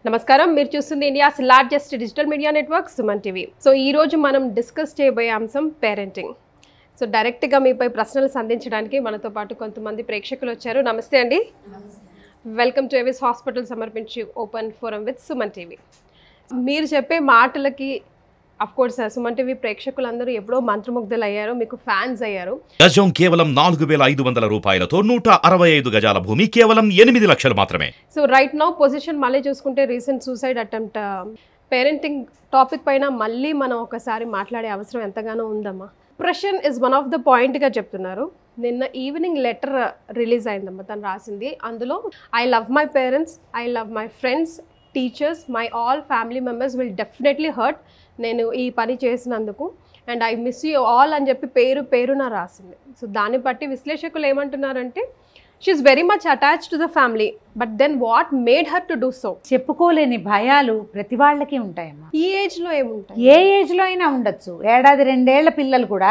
నమస్కారం, మీరు చూస్తుంది India's largest digital media network Suman TV. So ఈ రోజు మనం డిస్కస్ చేయబోయే అంశం పేరెంటింగ్. సో డైరెక్ట్గా మీపై ప్రశ్నలు సంధించడానికి మనతో పాటు కొంతమంది ప్రేక్షకులు వచ్చారు. నమస్తే అండి. వెల్కమ్ టు ఎవిస్ హాస్పిటల్ సమర్పించి open forum with Suman TV. మీరు చెప్పే మాటలకి అఫ్ కోర్స్ సుమన్ టీవీ ప్రేక్షకులందరూ ఎప్పుడో మంత్రముగ్ధులు అయ్యారు, మీకు ఫ్యాన్స్ అయ్యారు. గజం కేవలం 4,500 రూపాయలతో 165 గజాల భూమి కేవలం 8 లక్షలు మాత్రమే. సో రైట్ నౌ పొజిషన్ మళ్ళీ చూసుకుంటే recent suicide attempt, parenting topic పైన మళ్ళీ మనం ఒకసారి మాట్లాడే అవసరం ఎంతగానో ఉందమ్మా. Depression is one of the పాయింట్గా చెప్తున్నారు. నిన్న ఈవినింగ్ లెటర్ రిలీజ్ అయిందమ్మా, తను రాసింది. అందులో I love my parents, I love my friends, teachers, my all family members will definitely hurt నేను ఈ పని చేసినందుకు, and I miss you all అని చెప్పి పేరున రాసింది. సో దాన్ని బట్టి విశ్లేషకులు ఏమంటున్నారంటే she is very much attached to the family, but then what made her to do so. చెప్పుకోలేని భయాలు ప్రతి వాళ్ళకి ఉంటాయమ్మా. ఈ ఏజ్లో ఏముంటాయి? ఏ ఏజ్లో అయినా ఉండొచ్చు. ఏడాది 2 ఏళ్ల పిల్లలు కూడా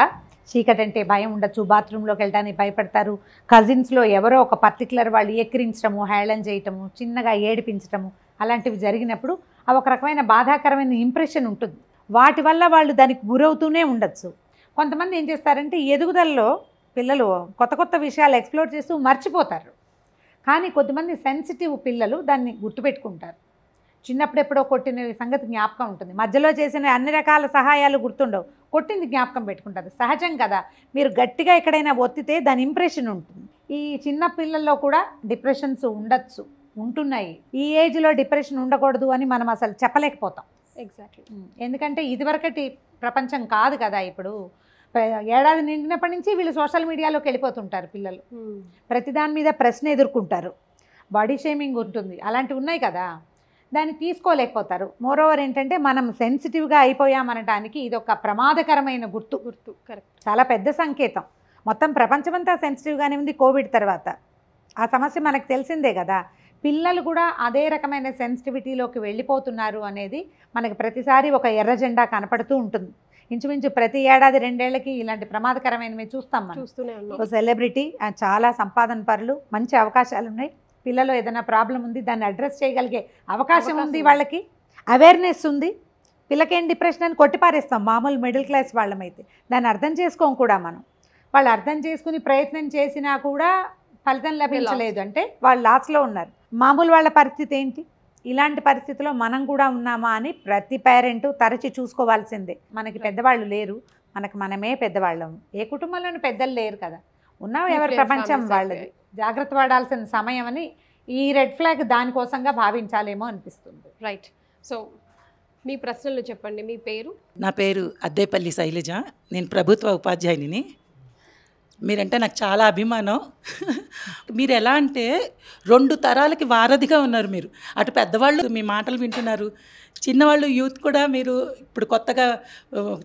చీకటి అంటే భయం ఉండొచ్చు, బాత్రూంలోకి వెళ్ళడానికి భయపడతారు. కజిన్స్లో ఎవరో ఒక పర్టికులర్ వాళ్ళు ఎక్కిరించడము, హేళన చేయటము, చిన్నగా ఏడిపించటము అలాంటివి జరిగినప్పుడు అవి ఒక రకమైన బాధాకరమైన ఇంప్రెషన్ ఉంటుంది. వాటి వల్ల వాళ్ళు దానికి గురవుతూనే ఉండొచ్చు. కొంతమంది ఏం చేస్తారంటే ఎదుగుదలలో పిల్లలు కొత్త కొత్త విషయాలు ఎక్స్ప్లోర్ చేస్తూ మర్చిపోతారు. కానీ కొద్దిమంది సెన్సిటివ్ పిల్లలు దాన్ని గుర్తుపెట్టుకుంటారు. చిన్నప్పుడు ఎప్పుడో కొట్టిన సంగతి జ్ఞాపకం ఉంటుంది, మధ్యలో చేసిన అన్ని రకాల సహాయాలు గుర్తుండవు, కొట్టింది జ్ఞాపకం పెట్టుకుంటారు. సహజం కదా, మీరు గట్టిగా ఎక్కడైనా ఒత్తితే దాని ఇంప్రెషన్ ఉంటుంది. ఈ చిన్న పిల్లల్లో కూడా డిప్రెషన్స్ ఉండొచ్చు, ఉంటున్నాయి. ఈ ఏజ్లో డిప్రెషన్ ఉండకూడదు అని మనం అసలు చెప్పలేకపోతాం. ఎగ్జాక్ట్లీ. ఎందుకంటే ఇదివరకటి ప్రపంచం కాదు కదా. ఇప్పుడు ఏడాది నిండినప్పటి నుంచి వీళ్ళు సోషల్ మీడియాలోకి వెళ్ళిపోతుంటారు పిల్లలు. ప్రతిదాని మీద ప్రశ్న ఎదుర్కొంటారు, బాడీ షేమింగ్ ఉంటుంది, అలాంటివి ఉన్నాయి కదా. దాన్ని తీసుకోలేకపోతారు. మోరోవర్ ఏంటంటే మనం సెన్సిటివ్గా అయిపోయామనడానికి ఇది ఒక ప్రమాదకరమైన గుర్తు. కరెక్ట్, చాలా పెద్ద సంకేతం. మొత్తం ప్రపంచమంతా సెన్సిటివ్గానే ఉంది కోవిడ్ తర్వాత. ఆ సమస్య మనకు తెలిసిందే కదా. పిల్లలు కూడా అదే రకమైన సెన్సిటివిటీలోకి వెళ్ళిపోతున్నారు అనేది మనకి ప్రతిసారి ఒక ఎర్ర జెండా కనపడుతూ ఉంటుంది. ఇంచుమించు ప్రతి ఏడాది 2 ఏళ్లకి ఇలాంటి ప్రమాదకరమైనవి చూస్తాం మనం. చూస్తూనే ఉన్నాం. ఒక సెలబ్రిటీ, చాలా సంపాదన పరులు, మంచి అవకాశాలు ఉన్నాయి. పిల్లలు ఏదైనా ప్రాబ్లం ఉంది, దాన్ని అడ్రస్ చేయగలిగే అవకాశం ఉంది, వాళ్ళకి అవేర్నెస్ ఉంది. పిల్లకేం డిప్రెషన్ అని కొట్టిపారేస్తాం మామూలు మిడిల్ క్లాస్ వాళ్ళమైతే. దాన్ని అర్థం చేసుకోం కూడా మనం. వాళ్ళు అర్థం చేసుకుని ప్రయత్నం చేసినా కూడా ఫలితం లభించలేదు అంటే వాళ్ళు లాస్లో ఉన్నారు. మామూలు వాళ్ళ పరిస్థితి ఏంటి? ఇలాంటి పరిస్థితిలో మనం కూడా ఉన్నామా అని ప్రతి పేరెంట్ తరచి చూసుకోవాల్సిందే. మనకి పెద్దవాళ్ళు లేరు, మనమే పెద్దవాళ్ళము. ఏ కుటుంబంలోనూ పెద్దలు లేరు కదా, ఉన్నాం ఎవరి ప్రపంచం వాళ్ళది. జాగ్రత్త పడాల్సిన సమయం అని ఈ రెడ్ ఫ్లాగ్ దానికోసంగా భావించాలేమో అనిపిస్తుంది. రైట్. సో మీ ప్రశ్నలు చెప్పండి. మీ పేరు? నా పేరు అద్దేపల్లి శైలజ, నేను ప్రభుత్వ ఉపాధ్యాయునిని. మీరంటే నాకు చాలా అభిమానం. మీరు ఎలా అంటే 2 తరాలకి వారధిగా ఉన్నారు మీరు. అటు పెద్దవాళ్ళు మీ మాటలు వింటున్నారు, చిన్నవాళ్ళు యూత్ కూడా. మీరు ఇప్పుడు కొత్తగా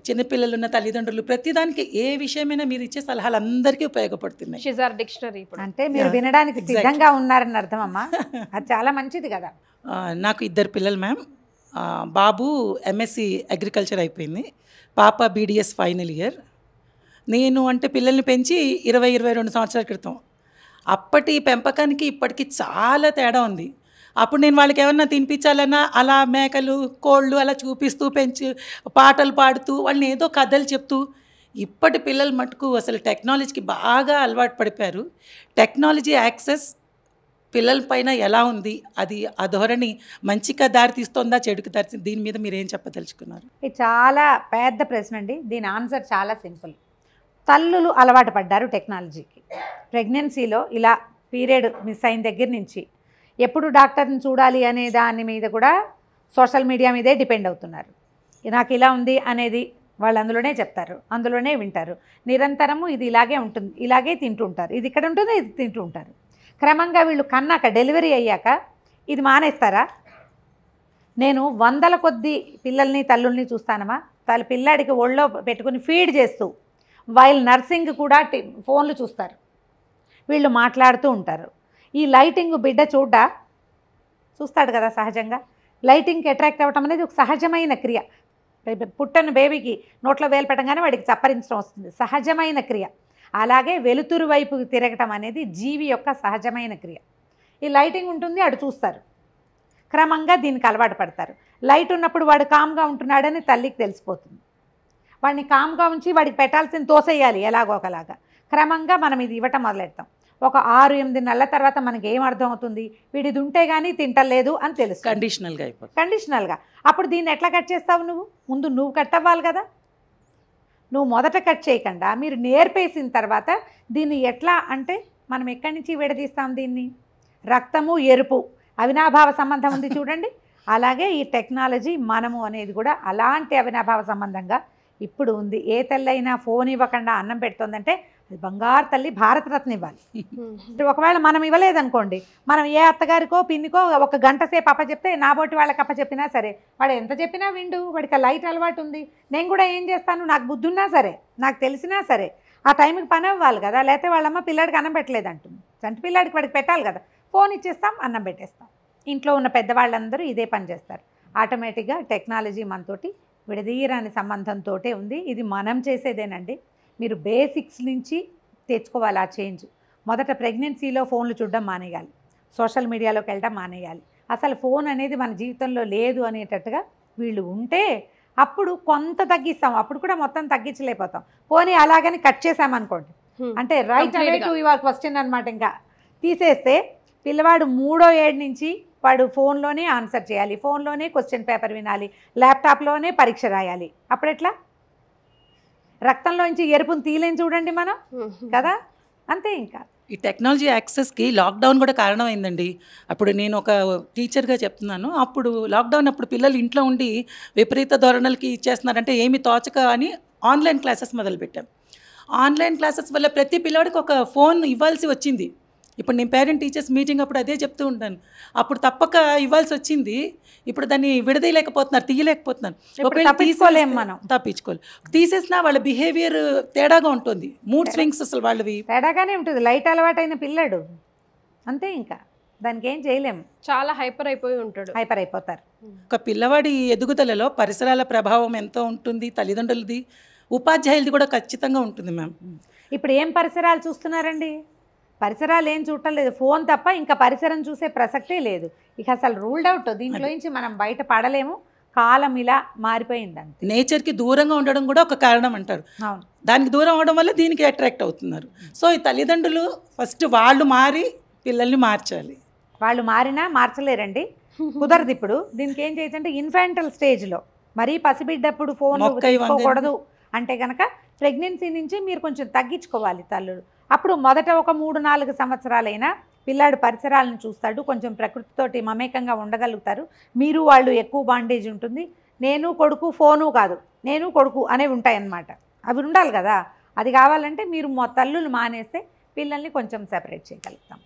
చిన్నపిల్లలు ఉన్న తల్లిదండ్రులు ప్రతిదానికి ఏ విషయమైనా మీరు ఇచ్చే సలహాలు అందరికీ ఉపయోగపడుతున్నాయి. షిజార్ డిక్షనరీ అంటే మీరు వినడానికి సిద్ధంగా ఉన్నారని అర్థమమ్మా. అది చాలా మంచిది కదా. నాకు 2 పిల్లలు మ్యామ్. బాబు ఎంఎస్సి అగ్రికల్చర్ అయిపోయింది, పాప బీడిఎస్ ఫైనల్ ఇయర్. నేను అంటే పిల్లల్ని పెంచి 20-22 సంవత్సరాల క్రితం. అప్పటి పెంపకానికి ఇప్పటికి చాలా తేడా ఉంది. అప్పుడు నేను వాళ్ళకి ఏమన్నా తినిపించాలన్నా అలా మేకలు, కోళ్ళు అలా చూపిస్తూ పెంచి పాటలు పాడుతూ వాళ్ళని ఏదో కథలు చెప్తూ. ఇప్పటి పిల్లలు మటుకు అసలు టెక్నాలజీకి బాగా అలవాటు పడిపోయారు. టెక్నాలజీ యాక్సెస్ పిల్లల పైన ఎలా ఉంది, అది ఆ ధోరణి మంచిగా దారి తీస్తుందా, చెడుకు దారి, దీని మీద మీరు ఏం చెప్పదలుచుకున్నారు? ఇది చాలా పెద్ద ప్రశ్న అండి. దీని ఆన్సర్ చాలా సింపుల్. తల్లులు అలవాటు పడ్డారు టెక్నాలజీకి. ప్రెగ్నెన్సీలో ఇలా పీరియడ్ మిస్ అయిన దగ్గర నుంచి ఎప్పుడు డాక్టర్ని చూడాలి అనే దాని మీద కూడా సోషల్ మీడియా మీదే డిపెండ్ అవుతున్నారు. నాకు ఇలా ఉంది అనేది వాళ్ళు అందులోనే చెప్తారు, అందులోనే వింటారు. నిరంతరము ఇది ఇలాగే ఉంటుంది, ఇలాగే తింటుంటారు, ఇది ఇక్కడ ఉంటుంది, ఇది తింటూ ఉంటారు. క్రమంగా వీళ్ళు కన్నాక, డెలివరీ అయ్యాక ఇది మానేస్తారా? నేను 100ల కొద్దీ పిల్లల్ని, తల్లుల్ని చూస్తానమ్మా. పిల్లాడికి ఒళ్ళో పెట్టుకుని ఫీడ్ చేస్తూ వైల్ నర్సింగ్ కూడా ఫోన్లు చూస్తారు, వీళ్ళు మాట్లాడుతూ ఉంటారు. ఈ లైటింగ్ బిడ్డ చూస్తాడు కదా సహజంగా. లైటింగ్కి అట్రాక్ట్ అవ్వటం అనేది ఒక సహజమైన క్రియ. పుట్టని బేబీకి నోట్లో వేలు పెట్టగానే వాడికి చప్పరించడం వస్తుంది, సహజమైన క్రియ. అలాగే వెలుతురు వైపు తిరగటం అనేది జీవి యొక్క సహజమైన క్రియ. ఈ లైటింగ్ ఉంటుంది, అటు చూస్తారు. క్రమంగా దీనికి అలవాటు పడతారు. లైట్ ఉన్నప్పుడు వాడు కామ్గా ఉంటున్నాడని తల్లికి తెలిసిపోతుంది. వాడిని కామ్గా ఉంచి వాడికి పెట్టాల్సింది తోసేయాలి ఎలాగో ఒకలాగా. క్రమంగా మనం ఇది ఇవ్వటం మొదలెడతాం. ఒక 6-8 నెలల తర్వాత మనకి ఏం అర్థం అవుతుంది, వీడిది ఉంటే కానీ తింటలేదు అని తెలుసు. కండిషనల్గా అయిపోతుంది. కండిషనల్గా. అప్పుడు దీన్ని ఎట్లా కట్ చేస్తావు నువ్వు? ముందు నువ్వు కట్ అవ్వాలి కదా. నువ్వు మొదట కట్ చేయకుండా మీరు నేర్పేసిన తర్వాత దీన్ని ఎట్లా అంటే మనం ఎక్కడి నుంచి విడదీస్తాం దీన్ని? రక్తము ఎరుపు అవినాభావ సంబంధం ఉంది చూడండి. అలాగే ఈ టెక్నాలజీ మనము అనేది కూడా అలాంటి అవినాభావ సంబంధంగా ఇప్పుడు ఉంది. ఏ తల్లైనా ఫోన్ ఇవ్వకుండా అన్నం పెడుతుందంటే అది బంగారు తల్లి, భారతరత్న ఇవ్వాలి. ఒకవేళ మనం ఇవ్వలేదనుకోండి, మనం ఏ అత్తగారికో పిన్నికో ఒక గంట సేపు అప్ప చెప్తే, నా బోటి వాళ్ళకి అప్ప చెప్పినా సరే వాడు ఎంత చెప్పినా విండు, వాడికి లైట్ అలవాటు ఉంది. నేను కూడా ఏం చేస్తాను, నాకు బుద్ధి ఉన్నా సరే, నాకు తెలిసినా సరే ఆ టైంకి పని అవ్వాలి కదా. లేకపోతే వాళ్ళమ్మ పిల్లాడికి అన్నం పెట్టలేదు అంటుంది, చంటి పిల్లాడికి వాడికి పెట్టాలి కదా. ఫోన్ ఇచ్చేస్తాం, అన్నం పెట్టేస్తాం. ఇంట్లో ఉన్న పెద్దవాళ్ళందరూ ఇదే పని చేస్తారు. ఆటోమేటిక్గా టెక్నాలజీ మనతోటి విడదీయరాని సంబంధంతో ఉంది. ఇది మనం చేసేదేనండి. మీరు బేసిక్స్ నుంచి తెచ్చుకోవాలి ఆ చేంజ్. మొదట ప్రెగ్నెన్సీలో ఫోన్లు చూడడం మానేయాలి, సోషల్ మీడియాలోకి వెళ్ళడం మానేయాలి. అసలు ఫోన్ అనేది మన జీవితంలో లేదు అనేటట్టుగా వీళ్ళు ఉంటే అప్పుడు కొంత తగ్గిస్తాం. అప్పుడు కూడా మొత్తం తగ్గించలేకపోతాం. పోనీ అలాగని కట్ చేసామనుకోండి, అంటే right away to your question అనమాట. ఇంకా తీసేస్తే పిల్లవాడు 3వ ఏడు నుంచి వాడు ఫోన్లోనే ఆన్సర్ చేయాలి, ఫోన్లోనే క్వశ్చన్ పేపర్ వినాలి, ల్యాప్టాప్లోనే పరీక్ష రాయాలి. అప్పుడెట్లా? రక్తంలోంచి ఎరుపుని తీలేని చూడండి మనం కదా. అంతే. ఇంకా ఈ టెక్నాలజీ యాక్సెస్కి లాక్డౌన్ కూడా కారణమైందండి. అప్పుడు నేను ఒక టీచర్గా చెప్తున్నాను. అప్పుడు లాక్డౌన్ అప్పుడు పిల్లలు ఇంట్లో ఉండి విపరీత ధోరణులకి ఇచ్చేస్తున్నారంటే ఏమి తోచక అని ఆన్లైన్ క్లాసెస్ మొదలుపెట్టాం. ఆన్లైన్ క్లాసెస్ వల్ల ప్రతి పిల్లవాడికి ఒక ఫోన్ ఇవ్వాల్సి వచ్చింది. ఇప్పుడు నేను పేరెంట్ టీచర్స్ మీటింగ్ అప్పుడు అదే చెప్తూ ఉంటాను. అప్పుడు తప్పక ఇవ్వాల్సి వచ్చింది. ఇప్పుడు దాన్ని విడదీయలేకపోతున్నారు, తీయలేకపోతున్నారు. తప్పించుకోవాలి. తీసేసినా వాళ్ళ బిహేవియర్ తేడాగా ఉంటుంది. మూడ్ స్వింగ్స్ అసలు వాళ్ళవి తేడాగానే ఉంటుంది. లైట్ అలవాటైన పిల్లడు అంతే, ఇంకా దానికి ఏం చేయలేము. చాలా హైపర్ అయిపోయి ఉంటాడు, హైపర్ అయిపోతారు. ఒక పిల్లవాడి ఎదుగుదలలో పరిసరాల ప్రభావం ఎంతో ఉంటుంది, తల్లిదండ్రులది, ఉపాధ్యాయులది కూడా ఖచ్చితంగా ఉంటుంది మ్యామ్. ఇప్పుడు ఏం పరిసరాలు చూస్తున్నారండి? పరిసరాలు ఏం చూడటం లేదు, ఫోన్ తప్ప ఇంకా పరిసరం చూసే ప్రసక్తే లేదు. ఇక అసలు రూల్డ్ అవుట్. దీంట్లో నుంచి మనం బయట పడలేము. కాలం ఇలా మారిపోయింది. అంతే. నేచర్కి దూరంగా ఉండడం కూడా ఒక కారణం అంటారు. అవును. దానికి దూరం అవడం వల్ల దీనికి అట్రాక్ట్ అవుతున్నారు. సో ఈ తల్లిదండ్రులు ఫస్ట్ వాళ్ళు మారి పిల్లల్ని మార్చాలి. వాళ్ళు మారినా మార్చలేరండి, కుదరదు. ఇప్పుడు దీనికి ఏం చేయొచ్చంటే ఇన్ఫాంటల్ స్టేజ్లో మరీ పసిబిడ్డప్పుడు ఫోన్ తీసుకోకూడదు అంటే కనుక ప్రెగ్నెన్సీ నుంచి మీరు కొంచెం తగ్గించుకోవాలి తల్లులు. అప్పుడు మొదట ఒక 3-4 సంవత్సరాలైనా పిల్లాడు పరిసరాలను చూస్తాడు, కొంచెం ప్రకృతితోటి మమేకంగా ఉండగలుగుతారు. మీరు వాళ్ళు ఎక్కువ బాండేజ్ ఉంటుంది. నేను కొడుకు, ఫోను కాదు, నేను కొడుకు అనేవి ఉంటాయన్నమాట. అవి ఉండాలి కదా. అది కావాలంటే మీరు తల్లులు మానేస్తే పిల్లల్ని కొంచెం సెపరేట్ చేయగలుగుతాం.